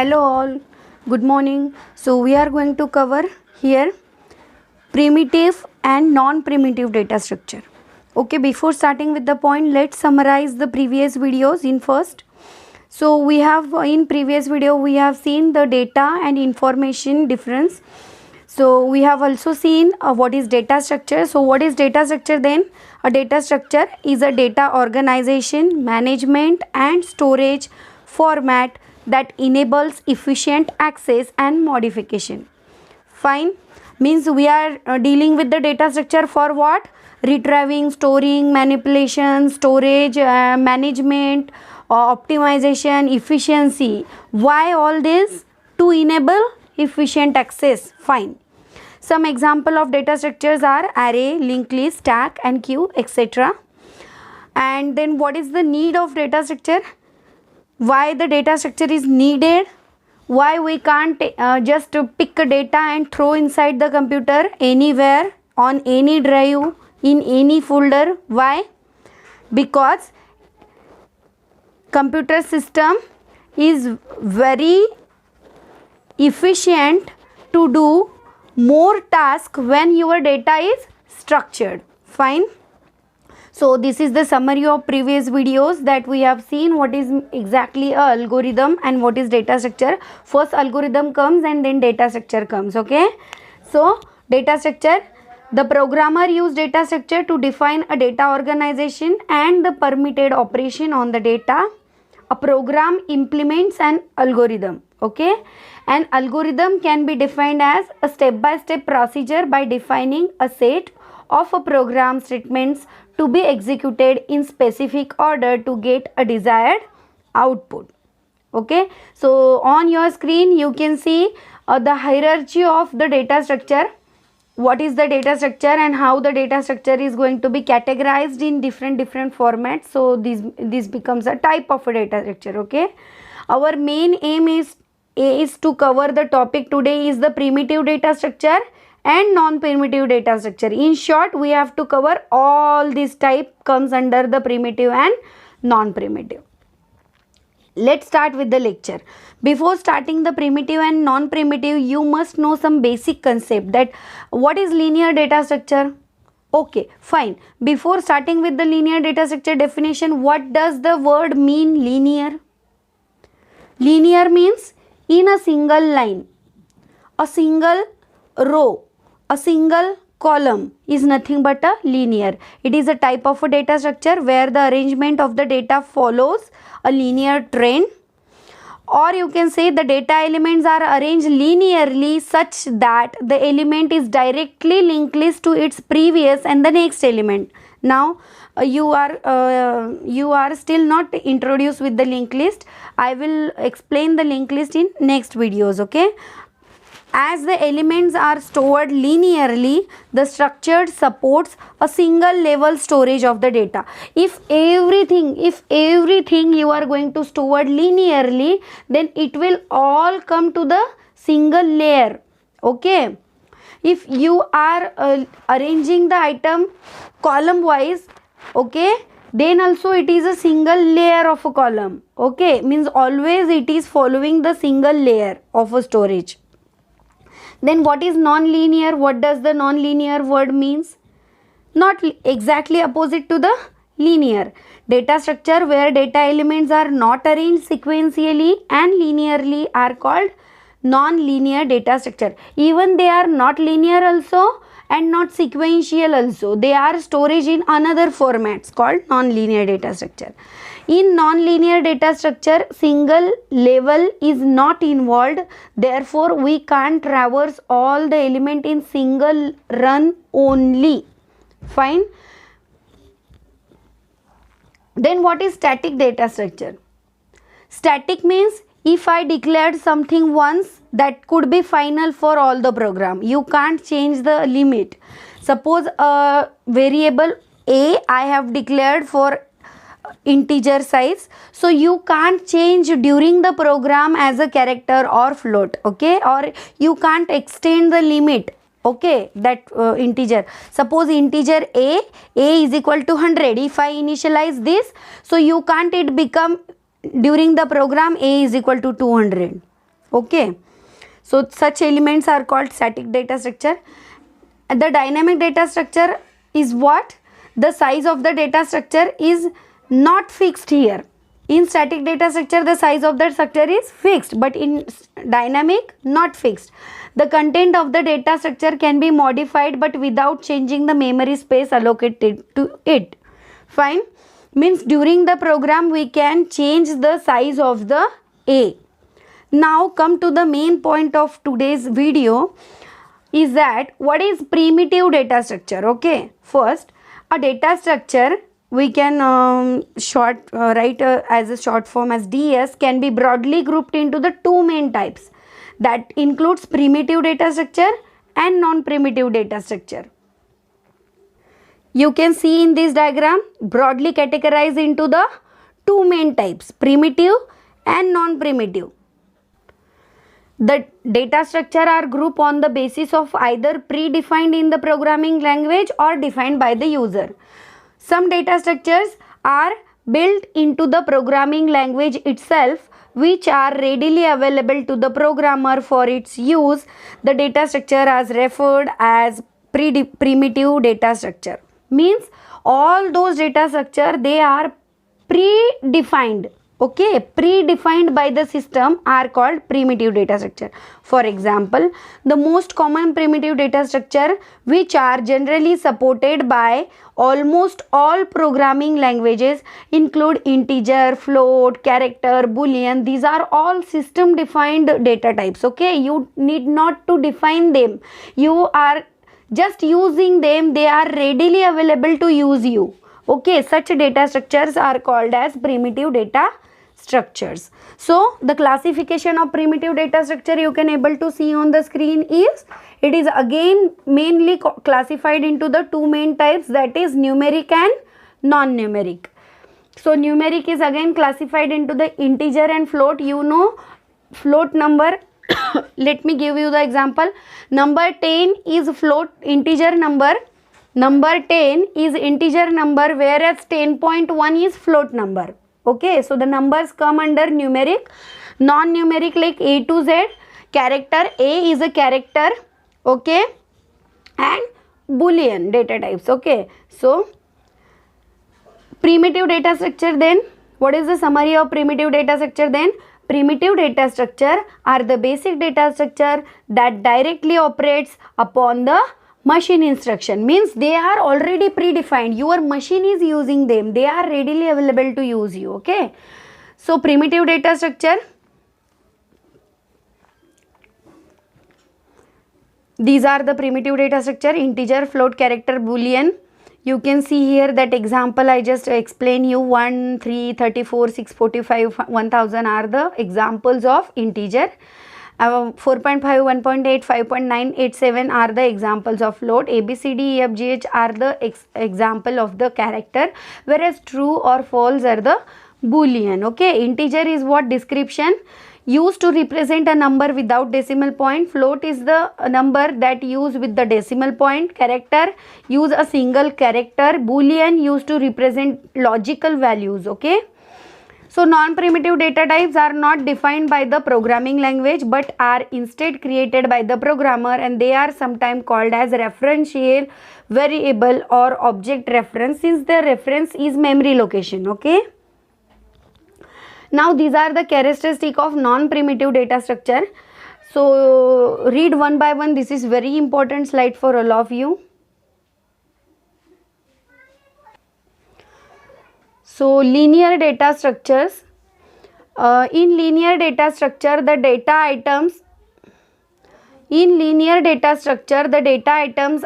Hello all, good morning. So we are going to cover here primitive and non-primitive data structure. Okay, before starting with the point, let's summarize the previous videos in first. So we have in previous video we have seen the data and information difference. So we have also seen what is data structure. So what is data structure then? A data structure is a data organization, management and storage format that enables efficient access and modification. Fine. Means we are dealing with the data structure for what? Retrieving, storing, manipulation, storage, management, optimization, efficiency. Why all this? To enable efficient access. Fine. Some example of data structures are array, linked list, stack and queue, etc. And then what is the need of data structure? Why the data structure is needed? Why we can't just pick a data and throw inside the computer anywhere, on any drive, in any folder? Why? Because computer system is very efficient to do more tasks when your data is structured. Fine. So this is the summary of previous videos that we have seen what is exactly a algorithm and what is data structure. First algorithm comes and then data structure comes. Okay. So data structure, the programmer use data structure to define a data organization and the permitted operation on the data. A program implements an algorithm. Okay. An algorithm can be defined as a step-by-step procedure by defining a set of a program statements to be executed in specific order to get a desired output. Okay. So on your screen you can see the hierarchy of the data structure. What is the data structure and how the data structure is going to be categorized in different formats. So this becomes a type of a data structure. Okay. Our main aim is to cover the topic today is the primitive data structure and non-primitive data structure. In short, we have to cover all this type comes under the primitive and non-primitive. Let's start with the lecture. Before starting the primitive and non-primitive, you must know some basic concept that what is linear data structure. Okay, fine. Before starting with the linear data structure definition, what does the word mean linear? Linear means in a single line, a single row, a single column is nothing but a linear. It is a type of a data structure where the arrangement of the data follows a linear trend, or you can say the data elements are arranged linearly such that the element is directly linked list to its previous and the next element. Now you are still not introduced with the linked list. I will explain the linked list in next videos. Okay. As the elements are stored linearly, the structure supports a single level storage of the data. If everything you are going to store linearly, then it will all come to the single layer. Okay. If you are arranging the item column wise, okay, then also it is a single layer of a column. Okay, means always it is following the single layer of a storage. Then what is non-linear? What does the non-linear word means? Not exactly opposite to the linear. Data structure where data elements are not arranged sequentially and linearly are called non-linear data structure. Even they are not linear also and not sequential also. They are storage in another formats called non-linear data structure. In non-linear data structure, single level is not involved. Therefore, we can't traverse all the element in single run only. Fine. Then what is static data structure? Static means if I declared something once, that could be final for all the program. You can't change the limit. Suppose a variable a I have declared for integer size, so you can't change during the program as a character or float. Okay, or you can't extend the limit. Okay, that integer, suppose integer a is equal to 100. If I initialize this, so you can't it become during the program a is equal to 200. Okay, so such elements are called static data structure. And the dynamic data structure is what? The size of the data structure is not fixed here. In static data structure, the size of the structure is fixed, but in dynamic, not fixed. The content of the data structure can be modified, but without changing the memory space allocated to it. Fine. Means during the program, we can change the size of the A. Now come to the main point of today's video, is that what is primitive data structure. Okay, first, a data structure we can write as a short form as DS, can be broadly grouped into the two main types, that includes primitive data structure and non-primitive data structure. You can see in this diagram, broadly categorized into the two main types, primitive and non-primitive. The data structure are grouped on the basis of either predefined in the programming language or defined by the user. Some data structures are built into the programming language itself, which are readily available to the programmer for its use. The data structure is referred as primitive data structure. Means all those data structure, they are predefined. Okay, predefined by the system are called primitive data structure. For example, the most common primitive data structure, which are generally supported by almost all programming languages, include integer, float, character, boolean. These are all system defined data types. Okay, you need not to define them, you are just using them, they are readily available to use you. Okay, such data structures are called as primitive data structures. So the classification of primitive data structure you can able to see on the screen is, it is again mainly classified into the two main types, that is numeric and non-numeric. So numeric is again classified into the integer and float. You know float number. Let me give you the example. Number 10 is float integer number. Number 10 is integer number, whereas 10.1 is float number. Okay, so the numbers come under numeric. Non-numeric like A to Z. Character, A is a character. Okay, and boolean data types. Okay, so primitive data structure then, what is the summary of primitive data structure then? Primitive data structure are the basic data structure that directly operates upon the machine instruction. Means they are already predefined, your machine is using them, they are readily available to use you. Okay, so primitive data structure, these are the primitive data structure: integer, float, character, boolean. You can see here that example I just explained you, 1, 3, 34, 645, 1000 are the examples of integer. 4.5, 1.8, 5.9, 87 are the examples of float. A, B, C, D, E, F, G, H are the example of the character, whereas true or false are the boolean. Okay, integer is what? Description used to represent a number without decimal point. Float is the number that use with the decimal point. Character use a single character. Boolean used to represent logical values. Okay, so non-primitive data types are not defined by the programming language but are instead created by the programmer, and they are sometimes called as referential variable or object reference, since the reference is memory location. Okay, now these are the characteristics of non-primitive data structure. So read one by one. This is very important slide for all of you. So linear data structures. In linear data structure, the data items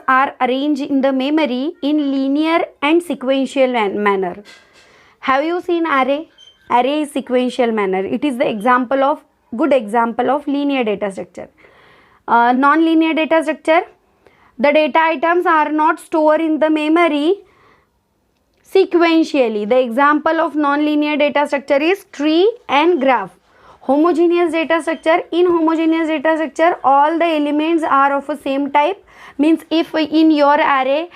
are arranged in the memory in linear and sequential manner. Have you seen array? Array is sequential manner. It is the example of good example of linear data structure. Non-linear data structure, the data items are not stored in the memory sequentially. The example of non-linear data structure is tree and graph. Homogeneous data structure, in homogeneous data structure all the elements are of a same type. Means if in your array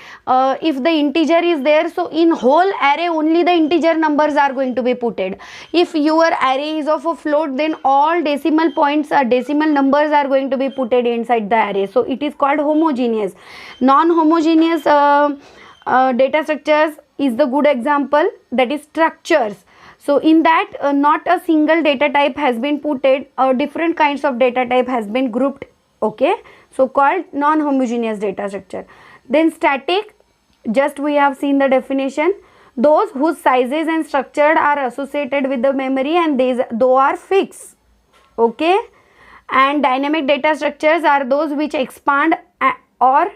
if the integer is there, so in whole array only the integer numbers are going to be putted. If your array is of a float, then all decimal points or decimal numbers are going to be putted inside the array. So it is called homogeneous. Non-homogeneous data structures is the good example, that is structures. So in that not a single data type has been putted, different kinds of data type has been grouped. Okay, so called non-homogeneous data structure. Then static, just we have seen the definition, those whose sizes and structure are associated with the memory and those are fixed. Okay, and dynamic data structures are those which expand or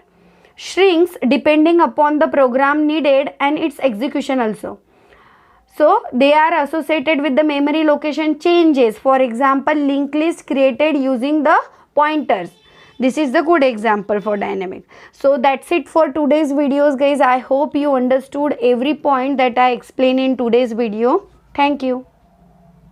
shrinks depending upon the program needed and its execution also. So they are associated with the memory location changes. For example, linked list created using the pointers. This is the good example for dynamic. So that's it for today's videos, guys. I hope you understood every point that I explained in today's video. Thank you.